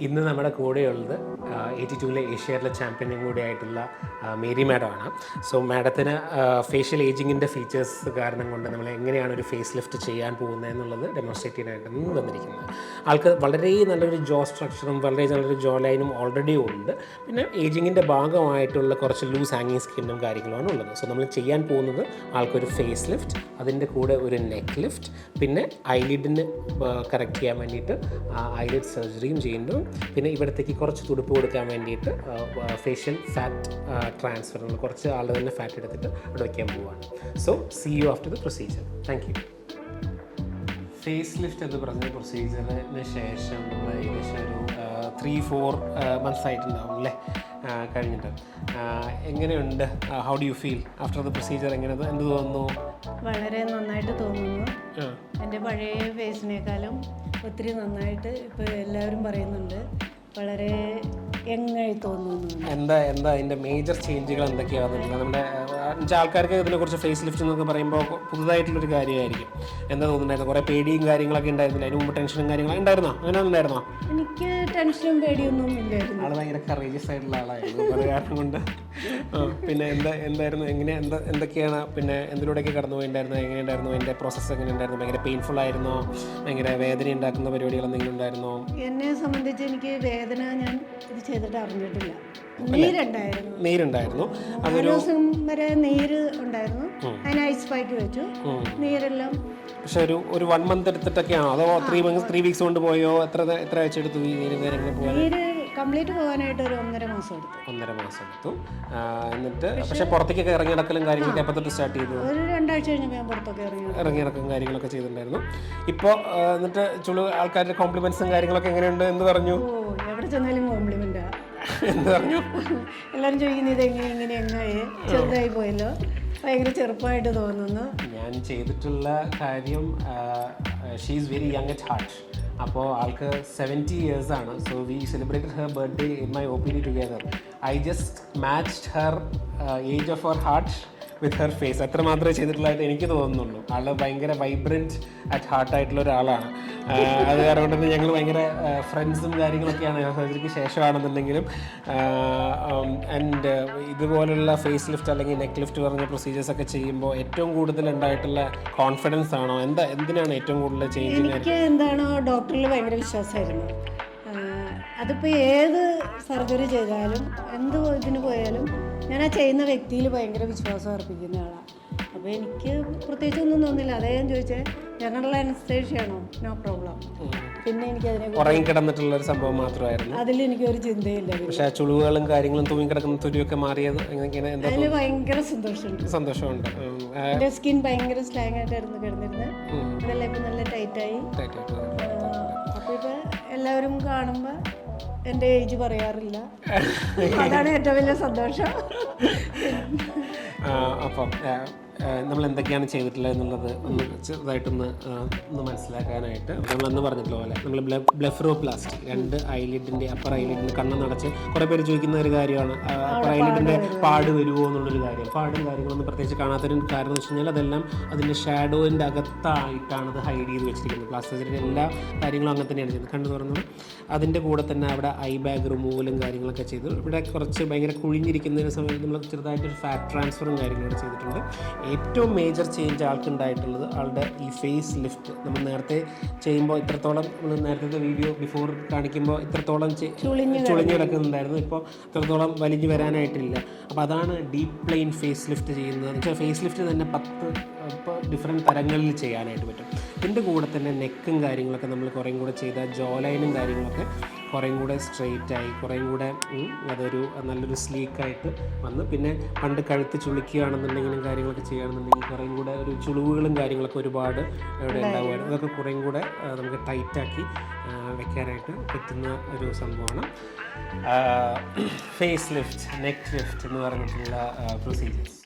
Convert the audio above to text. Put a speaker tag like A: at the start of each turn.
A: ഇന്ന് നമ്മുടെ കൂടെയുള്ളത് 82-ലെ ഏഷ്യയിലെ ചാമ്പ്യനും കൂടി ആയിട്ടുള്ള മേരി മാഡമാണ്. സോ മാഡത്തിന് ഫേഷ്യൽ ഏജിങ്ങിൻ്റെ ഫീച്ചേഴ്സ് കാരണം കൊണ്ട് നമ്മൾ എങ്ങനെയാണ് ഒരു ഫേസ് ലിഫ്റ്റ് ചെയ്യാൻ പോകുന്നത് എന്നുള്ളത് ഡെമോൺസ്ട്രേറ്റ് ചെയ്യാനായിട്ടാണ് വന്നിരിക്കുന്നത്. ആൾക്ക് വളരെ നല്ലൊരു ജോ സ്ട്രക്ചറും വളരെ നല്ലൊരു ജോ ലൈനും ഓൾറെഡി ഉണ്ട്. പിന്നെ ഏജിങ്ങിൻ്റെ ഭാഗമായിട്ടുള്ള കുറച്ച് ലൂസ് ഹാങ്ങിങ് സ്കിന്നും കാര്യങ്ങളുമാണ് ഉള്ളത്. സോ നമ്മൾ ചെയ്യാൻ പോകുന്നത് ആൾക്കൊരു ഫേസ് ലിഫ്റ്റ്, അതിൻ്റെ കൂടെ ഒരു നെക്ക് ലിഫ്റ്റ്, പിന്നെ ഐലിഡിന് കറക്റ്റ് ചെയ്യാൻ വേണ്ടിയിട്ട് ഐലിഡ് സർജറിയും ചെയ്യുന്നു. പിന്നെ ഇവിടത്തേക്ക് കുറച്ച് തുടുപ്പ് കൊടുക്കാൻ വേണ്ടിയിട്ട് ഫേഷ്യൽ ഫാറ്റ് ട്രാൻസ്ഫർ, നമ്മൾ കുറച്ച് ആളുടെ തന്നെ ഫാറ്റ് എടുത്തിട്ട് അവിടെ വയ്ക്കാൻ പോവുകയാണ്. So see you after the procedure. Thank you. Face lift എന്ന് പറഞ്ഞ പ്രൊസീജിയറിന് ശേഷം നമ്മൾ ഏകദേശം ഒരു 3-4 months ആയിട്ടുണ്ടാവും അല്ലേ കഴിഞ്ഞിട്ട്. എങ്ങനെയുണ്ട്? How do you feel after the procedure? എന്ത് തോന്നുന്നു?
B: വളരെ നന്നായിട്ട് തോന്നുന്നു. എൻ്റെ പഴയ ഫേസിനേക്കാളും ഒത്തിരി നന്നായിട്ട് ഇപ്പോൾ എല്ലാവരും പറയുന്നുണ്ട്. വളരെ യങ്ങായി തോന്നുന്നു.
A: എന്താ അതിൻ്റെ മേജർ ചേഞ്ചുകൾ എന്തൊക്കെയാണ്? നമ്മുടെ ആൾക്കാർക്ക് ഇതിനെക്കുറിച്ച് ഫേസ് ലിഫ്റ്റ് എന്നൊക്കെ പറയുമ്പോൾ പുതുതായിട്ടുള്ളൊരു കാര്യമായിരിക്കും. എന്താ തോന്നുന്നുണ്ടായിരുന്നു? കുറേ പേടിയും കാര്യങ്ങളൊക്കെ ഉണ്ടായിരുന്നില്ല? അതിന് മുമ്പ് ടെൻഷനും കാര്യങ്ങളൊക്കെ ഉണ്ടായിരുന്നോ? അങ്ങനെ ഉണ്ടായിരുന്നോ?
B: എനിക്ക് ടെൻഷനും പേടിയൊന്നും ഇല്ലായിരുന്നു.
A: ആൾ ഭയങ്കര കറേജിയസ് ആയിട്ടുള്ള ആളായിരുന്നു. അത് കാരണം കൊണ്ട് പിന്നെ എന്തായിരുന്നു, എന്തൊക്കെയാണ്, പിന്നെ എന്തിലൂടെയൊക്കെ കടന്നു പോയിട്ടുണ്ടായിരുന്നു? എങ്ങനെയുണ്ടായിരുന്നു എൻ്റെ പ്രോസസ്സ്? എങ്ങനെയുണ്ടായിരുന്നു? ഭയങ്കര പെയിൻഫുൾ ആയിരുന്നോ? ഭയങ്കര വേദന ഉണ്ടാക്കുന്ന പരിപാടികൾ എന്തെങ്കിലും ഉണ്ടായിരുന്നോ?
B: എന്നെ സംബന്ധിച്ച് എനിക്ക് വേദന ഞാൻ ഇത് ചെയ്തിട്ട് അറിഞ്ഞിട്ടില്ല.
A: നീരുണ്ടായിരുന്നു.
B: അതൊരു ദിവസം വരെ നീര് ഉണ്ടായിരുന്നു. അതിന് ഐസ് പാക്ക് വെച്ചു. നീരെല്ലാം
A: പക്ഷെ ഒരു 1 month എടുത്തിട്ടൊക്കെയാണോ അതോ 3 weeks കൊണ്ട് പോയോ? എത്ര ആഴ്ച എടുത്തു ഈ നീരും കാര്യങ്ങളും പോകാൻ?
B: നീര് കംപ്ലീറ്റ് പോകാനായിട്ട് ഒരു 1.5 മാസം എടുത്തു.
A: 1.5 മാസം എടുത്തു. എന്നിട്ട് പക്ഷെ പുറത്തേക്കൊക്കെ ഇറങ്ങി നടക്കലും കാര്യങ്ങളൊക്കെ എപ്പോൾ തൊട്ട് സ്റ്റാർട്ട് ചെയ്തു?
B: ഒരു 2 ആഴ്ച കഴിഞ്ഞപ്പോൾ ഞാൻ പുറത്തൊക്കെ
A: ഇറങ്ങി നടക്കും കാര്യങ്ങളൊക്കെ ചെയ്തിട്ടുണ്ടായിരുന്നു. ഇപ്പോൾ എന്നിട്ട് ആൾക്കാരുടെ കോംപ്ലിമെന്റ്സും കാര്യങ്ങളൊക്കെ എങ്ങനെയുണ്ട്? എന്ത് പറഞ്ഞു?
B: എവിടെ ചെന്നാലും കോംപ്ലിമെന്റാ.
A: എന്ത് പറഞ്ഞു?
B: എല്ലാവരും ചോദിക്കുന്നത് ഇത് എങ്ങനെ എങ്ങായി ചെറുതായി പോയല്ലോ, ഭയങ്കര ചെറുപ്പമായിട്ട് തോന്നുന്നു.
A: ഞാൻ ചെയ്തിട്ടുള്ള കാര്യം, she is very young at heart. അപ്പോൾ ആൾക്ക് 70 years ആണ്. So we celebrated her birthday in my OPD together. I just matched her age of her heart with her face. അത്ര മാത്രമേ ചെയ്തിട്ടുള്ളതായിട്ട് എനിക്ക് തോന്നുന്നുള്ളൂ. ആൾ ഭയങ്കര വൈബ്രൻറ്റ് അറ്റ് ഹാർട്ടായിട്ടുള്ള ഒരാളാണ്. അത് കാരണം കൊണ്ട് ഞങ്ങൾ ഭയങ്കര ഫ്രണ്ട്സും കാര്യങ്ങളൊക്കെയാണ് സർജറിക്ക് ശേഷമാണെന്നുണ്ടെങ്കിലും. ആൻഡ് ഇതുപോലുള്ള ഫേസ് ലിഫ്റ്റ് അല്ലെങ്കിൽ നെക്ക് ലിഫ്റ്റ് പറഞ്ഞ പ്രൊസീജിയേഴ്സൊക്കെ ചെയ്യുമ്പോൾ ഏറ്റവും കൂടുതൽ ഉണ്ടായിട്ടുള്ള കോൺഫിഡൻസ് ആണോ? എന്തിനാണ് ഏറ്റവും കൂടുതൽ ചേഞ്ച്?
B: എനിക്ക് എന്താണോ ഡോക്ടറിൽ ഭയങ്കര വിശ്വാസമായിരുന്നു. അതിപ്പോൾ ഏത് സർജറി ചെയ്താലും എന്ത് ഇതിന് പോയാലും ഞാൻ ആ ചെയ്യുന്ന വ്യക്തിയിൽ ഭയങ്കര വിശ്വാസം അർപ്പിക്കുന്ന ആളാണ്. അപ്പോൾ എനിക്ക് പ്രത്യേകിച്ചൊന്നും തോന്നില്ല. അതേ ഞാൻ ചോദിച്ചാൽ ജനറൽ അനസ്തേഷ്യയാണോ? No problem. പിന്നെ എനിക്ക്
A: ഉറങ്ങി കിടന്നിട്ടുള്ള ഒരു സംഭവം മാത്രമായിരുന്നു.
B: അതിലെനിക്കൊരു ചിന്തയില്ല.
A: പക്ഷേ ചുളിവുകളും കാര്യങ്ങളും തൂങ്ങി കിടക്കുന്ന തൊലിയൊക്കെ മാറിയത്
B: അതിൽ ഭയങ്കര സന്തോഷമുണ്ട്. എൻ്റെ സ്കിൻ ഭയങ്കര സ്ലാങ് ആയിട്ടായിരുന്നു കിടന്നിരുന്നത്. അതെല്ലാം ഇപ്പം നല്ല ടൈറ്റായി. അപ്പോൾ ഇപ്പോൾ എല്ലാവരും കാണുമ്പോൾ എൻ്റെ ഏജ് പറയാറില്ല. അതാണ് ഏറ്റവും വലിയ സന്തോഷം.
A: അപ്പം നമ്മൾ എന്തൊക്കെയാണ് ചെയ്തിട്ടുള്ളത് എന്നുള്ളത് ഒന്ന് ചെറുതായിട്ടൊന്ന് മനസ്സിലാക്കാനായിട്ട് നമ്മളന്ന് പറഞ്ഞിട്ടുള്ള പോലെ നമ്മൾ ബ്ലെഫറോപ്ലാസ്റ്റി, 2 ഐലിഡിൻ്റെ അപ്പർ ഐലിഡിൻ്റെ കണ്ണ് നടച്ച് കുറേ പേര് ചോദിക്കുന്ന ഒരു കാര്യമാണ്, അപ്പർ ഐലിഡിൻ്റെ പാട് വരുമോ എന്നുള്ളൊരു കാര്യം. പാടും കാര്യങ്ങളൊന്നും പ്രത്യേകിച്ച് കാണാത്തൊരു കാരണം എന്ന് വെച്ച് കഴിഞ്ഞാൽ അതെല്ലാം അതിൻ്റെ ഷാഡോയിൻ്റെ അകത്തായിട്ടാണ് അത് ഹൈഡ് ചെയ്ത് വെച്ചിരിക്കുന്നത്. പ്ലാസ്റ്റിക് സർജറിയുടെ എല്ലാ കാര്യങ്ങളും അങ്ങനെ തന്നെയാണ് ചെയ്യുന്നത്. കണ്ണു തുറന്നത് അതിൻ്റെ കൂടെ തന്നെ അവിടെ ഐ ബാഗ് റിമൂവലും കാര്യങ്ങളൊക്കെ ചെയ്തു. ഇവിടെ കുറച്ച് ഭയങ്കര കുഴിഞ്ഞിരിക്കുന്നതിന് സമയത്ത് നമ്മൾ ചെറുതായിട്ടൊരു ഫാറ്റ് ട്രാൻസ്ഫറും കാര്യങ്ങളൊക്കെ ചെയ്തിട്ടുണ്ട്. ഏറ്റവും മേജർ ചേഞ്ച് ആൾക്കുണ്ടായിട്ടുള്ളത് ആളുടെ ഈ ഫേസ് ലിഫ്റ്റ്. നമ്മൾ നേരത്തെ ചെയ്യുമ്പോൾ ഇത്രത്തോളം, നമ്മൾ നേരത്തെ വീഡിയോ ബിഫോർ കാണിക്കുമ്പോൾ ഇത്രത്തോളം ചുളിഞ്ഞ് കിടക്കുന്നുണ്ടായിരുന്നു. ഇപ്പോൾ ഇത്രത്തോളം വലിഞ്ഞു വരാനായിട്ടില്ല. അപ്പോൾ അതാണ് ഡീപ്പ് പ്ലെയിൻ ഫേസ് ലിഫ്റ്റ് ചെയ്യുന്നത്. എന്ന് വെച്ചാൽ ഫേസ് ലിഫ്റ്റ് തന്നെ 10 ഡിഫറെൻറ്റ് തരങ്ങളിൽ ചെയ്യാനായിട്ട് പറ്റും. ഇതിൻ്റെ കൂടെ തന്നെ നെക്കും കാര്യങ്ങളൊക്കെ നമ്മൾ കുറേയും കൂടെ ചെയ്ത ജോ ലൈനും കാര്യങ്ങളൊക്കെ കുറേയും കൂടെ സ്ട്രെയിറ്റായി, കുറേയും കൂടെ അതൊരു നല്ലൊരു സ്ലീക്കായിട്ട് വന്ന്. പിന്നെ പണ്ട് കഴുത്ത് ചുളിക്കുകയാണെന്നുണ്ടെങ്കിലും കാര്യങ്ങളൊക്കെ ചെയ്യുകയാണെന്നുണ്ടെങ്കിൽ കുറേയും കൂടെ ഒരു ചുളിവുകളും കാര്യങ്ങളൊക്കെ ഒരുപാട് ഇവിടെ ഉണ്ടാവുകയാണ്. അതൊക്കെ കുറേയും കൂടെ നമുക്ക് ടൈറ്റാക്കി വെക്കാനായിട്ട് പറ്റുന്ന ഒരു സംഭവമാണ് ഫേസ് ലിഫ്റ്റ്, നെക്ക് ലിഫ്റ്റ് എന്ന് പറഞ്ഞിട്ടുള്ള പ്രൊസീജിയേഴ്സ്.